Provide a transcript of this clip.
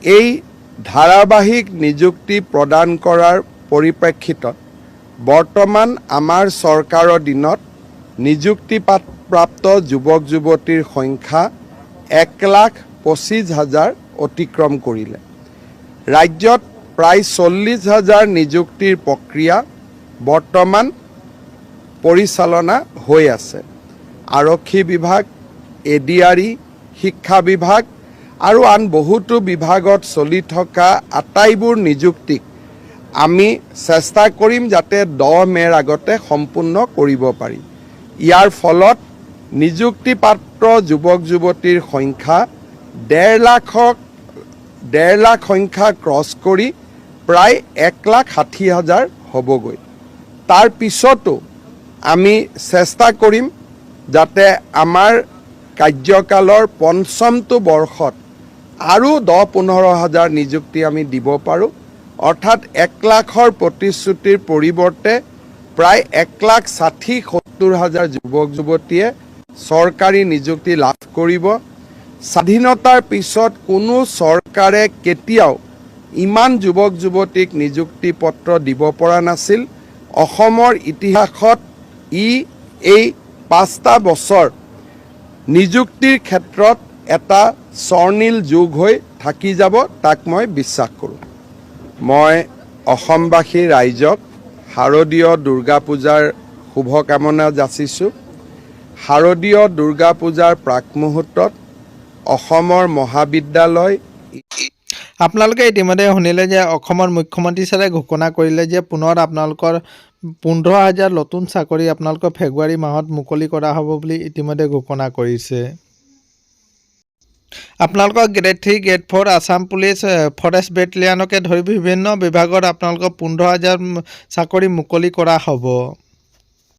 এই ধাৰাবাহিক নিযুক্তি প্ৰদান কৰাৰ পৰিপ্ৰেক্ষিতত বৰ্তমান আমাৰ চৰকাৰৰ দিনত নিযুক্তিপ্ৰাপ্ত যুৱক যুৱতীৰ সংখ্যা 1,25,000 অতিক্ৰম কৰিলে। ৰাজ্যত প্ৰায় 40,000 নিযুক্তিৰ প্ৰক্ৰিয়া বৰ্তমান পৰিচালনা হৈ আছে। আৰক্ষী বিভাগ, এডিআৰই, শিক্ষা বিভাগ আৰু আন বহুতো বিভাগত চলি থকা আটাইবোৰ নিযুক্তিক আমি চেষ্টা কৰিম যাতে 10 মে'ৰ আগতে সম্পূৰ্ণ কৰিব পাৰি। ইয়াৰ ফলত নিযুক্তিপ্ৰাপ্ত যুৱক যুৱতীৰ সংখ্যা 1.5 লাখ সংখ্যা ক্ৰছ কৰি প্ৰায় 1,60,000 হ'বগৈ। তাৰ পিছতো আমি চেষ্টা কৰিম যাতে আমাৰ কাৰ্যকালৰ পঞ্চমটো বৰ্ষত আৰু 10-15,000 নিযুক্তি আমি দিব পাৰোঁ। অৰ্থাৎ 1 লাখৰ প্ৰতিশ্ৰুতিৰ পৰিৱৰ্তে প্ৰায় 1,60,000-70,000 যুৱক যুৱতীয়ে চৰকাৰী নিযুক্তি লাভ কৰিব। স্বাধীনতাৰ পিছত কোনো চৰকাৰে কেতিয়াও ইমান যুৱক যুৱতীক নিযুক্তি পত্ৰ দিব পৰা নাছিল। অসমৰ ইতিহাসত এই 5টা বছৰ নিযুক্তিৰ ক্ষেত্ৰত এটা স্বৰ্ণীল যুগ হৈ থাকি যাব, তাক মই বিশ্বাস কৰোঁ। মই অসমবাসী ৰাইজক শাৰদীয় দুৰ্গা পূজাৰ শুভকামনা যাচিছোঁ। শাৰদীয় দুৰ্গা পূজাৰ প্ৰাক মুহূৰ্তত অসমৰ মহাবিদ্যালয় আপোনালোকে ইতিমধ্যে শুনিলে যে অসমৰ মুখ্যমন্ত্ৰী ছাৰে ঘোষণা কৰিলে যে পুনৰ আপোনালোকৰ 15,000 নতুন চাকৰি আপোনালোকৰ ফেব্ৰুৱাৰী মাহত মুকলি কৰা হ'ব বুলি ইতিমধ্যে ঘোষণা কৰিছে। আপোনালোকৰ grade 3, grade 4 Assam police, forest বেটেলিয়ানকে ধৰি বিভিন্ন বিভাগত আপোনালোকৰ 15,000 চাকৰি মুকলি কৰা হ'ব।